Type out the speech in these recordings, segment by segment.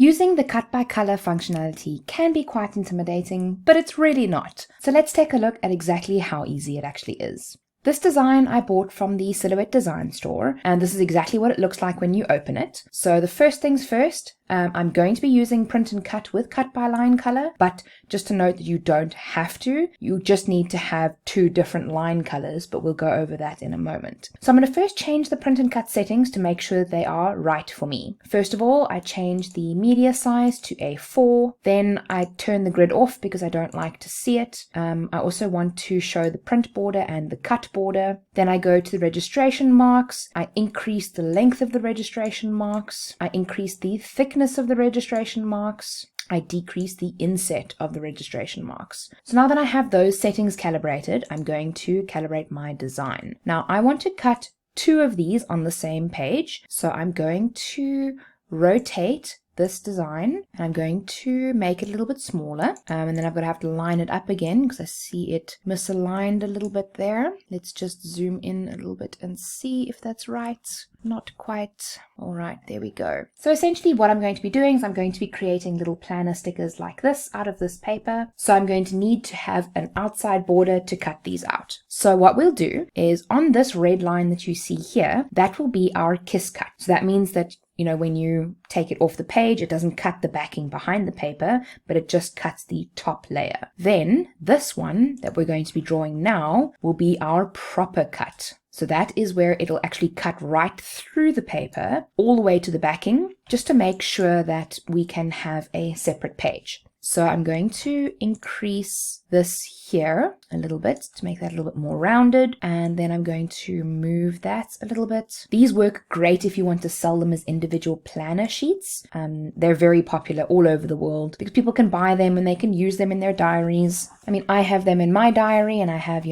Using the cut by color functionality can be quite intimidating, but it's really not. So let's take a look at exactly how easy it actually is. This design I bought from the Silhouette Design Store, and this is exactly what it looks like when you open it. So the first things first, I'm going to be using print and cut with cut by line color, but just to note that you don't have to. You just need to have 2 different line colors, but we'll go over that in a moment. So I'm going to first change the print and cut settings to make sure that they are right for me. First of all, I change the media size to A4. Then I turn the grid off because I don't like to see it. I also want to show the print border and the cut border. Then I go to the registration marks. I increase the length of the registration marks. I increase the thickness of the registration marks. I decrease the inset of the registration marks. So now that I have those settings calibrated, I'm going to calibrate my design. Now I want to cut 2 of these on the same page. So I'm going to rotate this design and I'm going to make it a little bit smaller, and then I've got to have to line it up again because I see it misaligned a little bit there. Let's just zoom in a little bit and see if that's right. Not quite. All right, there we go. So essentially what I'm going to be doing is I'm going to be creating little planner stickers like this out of this paper. So I'm going to need to have an outside border to cut these out. So what we'll do is on this red line that you see here, that will be our kiss cut. So that means that when you take it off the page, it doesn't cut the backing behind the paper, but it just cuts the top layer. Then this one that we're going to be drawing now will be our proper cut. So that is where it'll actually cut right through the paper all the way to the backing, just to make sure that we can have a separate page. So I'm going to increase this here a little bit to make that a little bit more rounded, and then I'm going to move that a little bit. These work great if you want to sell them as individual planner sheets. They're very popular all over the world because people can buy them and they can use them in their diaries. I mean, I have them in my diary and I have,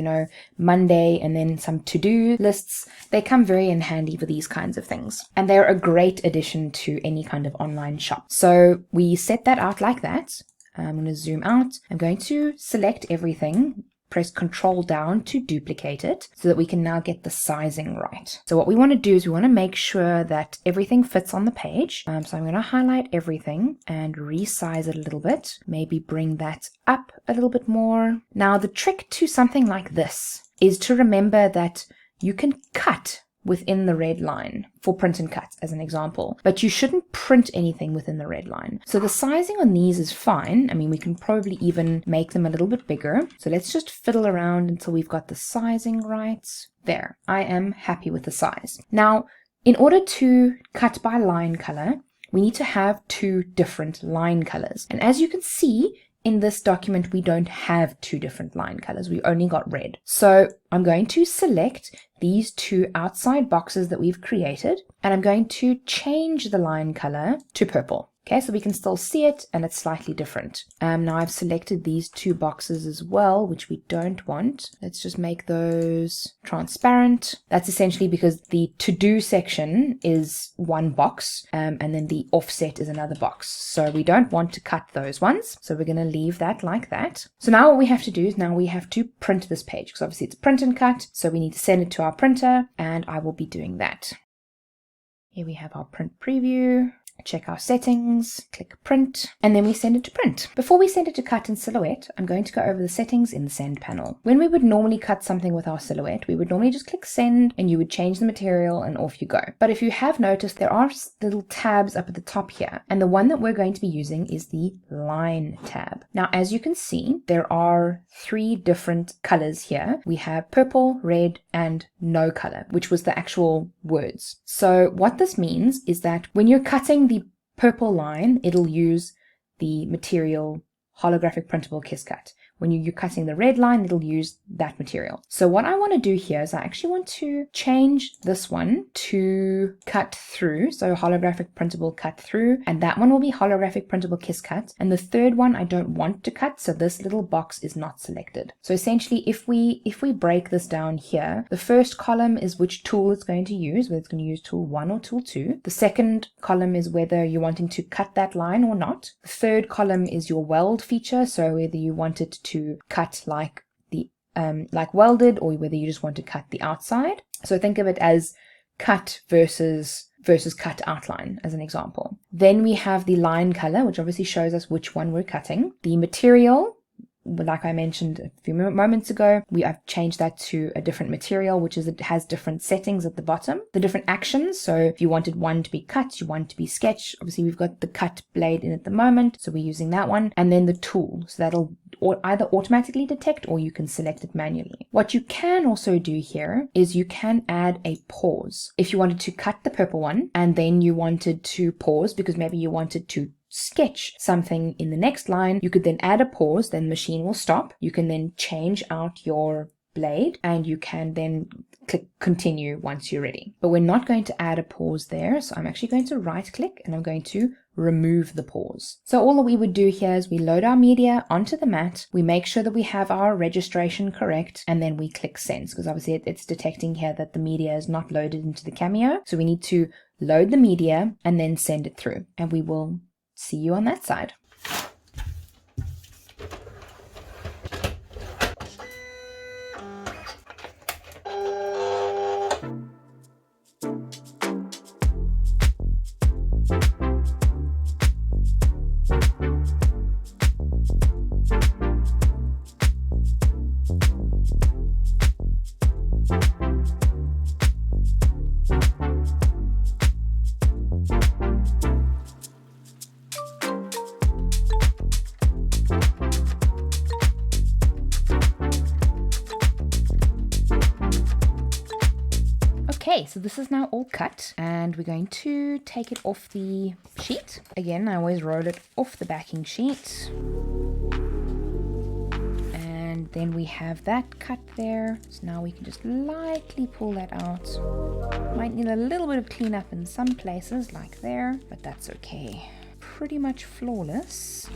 Monday and then some to-do lists. They come very in handy for these kinds of things. And they're a great addition to any kind of online shop. So we set that out like that. I'm going to zoom out. I'm going to select everything, press Control down to duplicate it so that we can now get the sizing right. So what we want to do is we want to make sure that everything fits on the page. So I'm going to highlight everything and resize it a little bit. Maybe bring that up a little bit more. Now the trick to something like this is to remember that you can cut within the red line for print and cut as an example, but you shouldn't print anything within the red line. So the sizing on these is fine. I mean, we can probably even make them a little bit bigger. So let's just fiddle around until we've got the sizing right. There, I am happy with the size. Now, in order to cut by line color, we need to have 2 different line colors. And as you can see, in this document, we don't have 2 different line colors. We only got red. So I'm going to select these 2 outside boxes that we've created, and I'm going to change the line color to purple. Okay, so we can still see it and it's slightly different. Now I've selected these 2 boxes as well, which we don't want. Let's just make those transparent. That's essentially because the to-do section is 1 box, and then the offset is another box. So we don't want to cut those ones. So we're going to leave that like that. So now what we have to do is now we have to print this page because obviously it's print and cut. So we need to send it to our printer, and I will be doing that. Here we have our print preview. Check our settings, click print, and then we send it to print. Before we send it to cut in Silhouette, I'm going to go over the settings in the send panel. When we would normally cut something with our Silhouette, we would normally just click send and you would change the material and off you go. But if you have noticed, there are little tabs up at the top here, and the one that we're going to be using is the line tab. Now, as you can see, there are 3 different colors here. We have purple, red, and no color, which was the actual words. So what this means is that when you're cutting the purple line, it'll use the material Holographic Printable Kiss Cut. When you're cutting the red line, it'll use that material. So what I want to do here is I actually want to change this one to cut through. So holographic printable cut through, and that one will be holographic printable kiss cut. And the third one I don't want to cut, so this little box is not selected. So essentially, if we break this down here, the first column is which tool it's going to use, whether it's going to use tool 1 or tool 2. The second column is whether you're wanting to cut that line or not. The third column is your weld feature, so whether you want it to cut like the like welded, or whether you just want to cut the outside. So think of it as cut versus versus cut outline as an example. Then we have the line color, which obviously shows us which one we're cutting. The material, like I mentioned a few moments ago, I've changed that to a different material, which is it has different settings at the bottom. The different actions, so if you wanted one to be cut, you want it to be sketch. Obviously we've got the cut blade in at the moment, so we're using that one. And then the tool, so that'll either automatically detect or you can select it manually. What you can also do here is you can add a pause. If you wanted to cut the purple one and then you wanted to pause because maybe you wanted to sketch something in the next line, you could then add a pause, then the machine will stop. You can then change out your blade and you can then click continue once you're ready. But we're not going to add a pause there, so I'm actually going to right click and I'm going to remove the pause. So all that we would do here is we load our media onto the mat, we make sure that we have our registration correct, and then we click send, because obviously it's detecting here that the media is not loaded into the Cameo. So we need to load the media and then send it through, and we will see you on that side. Okay, so this is now all cut and we're going to take it off the sheet. Again, I always roll it off the backing sheet. And then we have that cut there. So now we can just lightly pull that out. Might need a little bit of cleanup in some places like there, but that's okay. Pretty much flawless.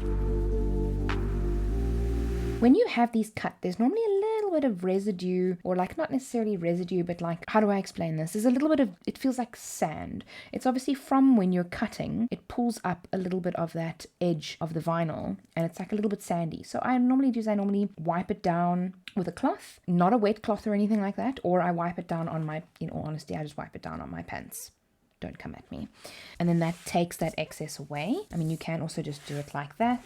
When you have these cut, there's normally a little bit of residue, or like not necessarily residue, but like, how do I explain this? There's a little bit of, it feels like sand. It's obviously from when you're cutting, it pulls up a little bit of that edge of the vinyl and it's like a little bit sandy. So I normally wipe it down with a cloth, not a wet cloth or anything like that, or I wipe it down on my, in all honesty, I just wipe it down on my pants. Don't come at me. And then that takes that excess away. I mean, you can also just do it like that,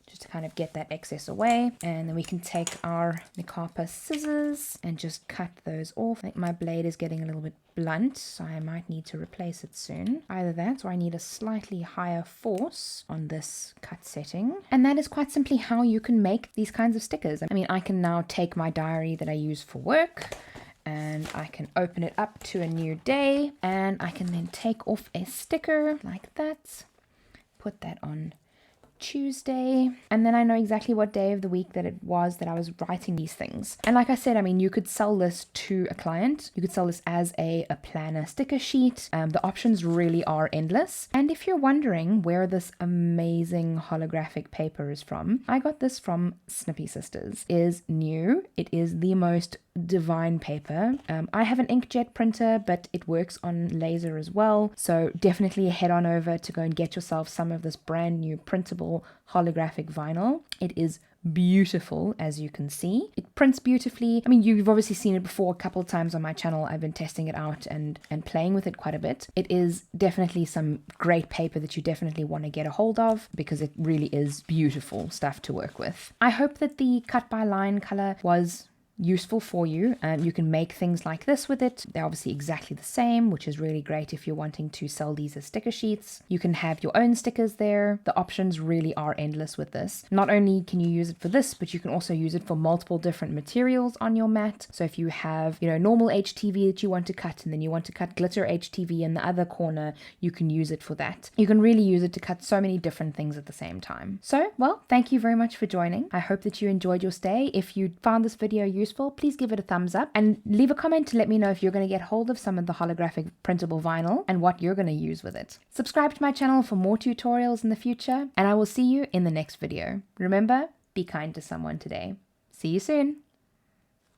just to kind of get that excess away. And then we can take our Mikapa scissors and just cut those off. I think my blade is getting a little bit blunt, so I might need to replace it soon. Either that or I need a slightly higher force on this cut setting. And that is quite simply how you can make these kinds of stickers. I mean, I can now take my diary that I use for work and I can open it up to a new day and I can then take off a sticker like that, put that on Tuesday, and then I know exactly what day of the week that it was that I was writing these things. And like I said, I mean, you could sell this to a client, you could sell this as a planner sticker sheet. The options really are endless. And if you're wondering where this amazing holographic paper is from, I got this from Snippy Sisters. It is new. It is the most divine paper. I have an inkjet printer, but it works on laser as well, so definitely head on over to go and get yourself some of this brand new printable holographic vinyl. It is beautiful, as you can see. It prints beautifully. I mean, you've obviously seen it before a couple of times on my channel. I've been testing it out and playing with it quite a bit. It is definitely some great paper that you definitely want to get a hold of because it really is beautiful stuff to work with. I hope that the cut by line color was useful for you. You can make things like this with it. They're obviously exactly the same, which is really great if you're wanting to sell these as sticker sheets. You can have your own stickers there. The options really are endless with this. Not only can you use it for this, but you can also use it for multiple different materials on your mat. So if you have, you know, normal HTV that you want to cut and then you want to cut glitter HTV in the other corner, you can use it for that. You can really use it to cut so many different things at the same time. So, well, thank you very much for joining. I hope that you enjoyed your stay. If you found this video useful, please give it a thumbs up and leave a comment to let me know if you're going to get hold of some of the holographic printable vinyl and what you're going to use with it. Subscribe to my channel for more tutorials in the future, and I will see you in the next video. Remember, be kind to someone today. See you soon.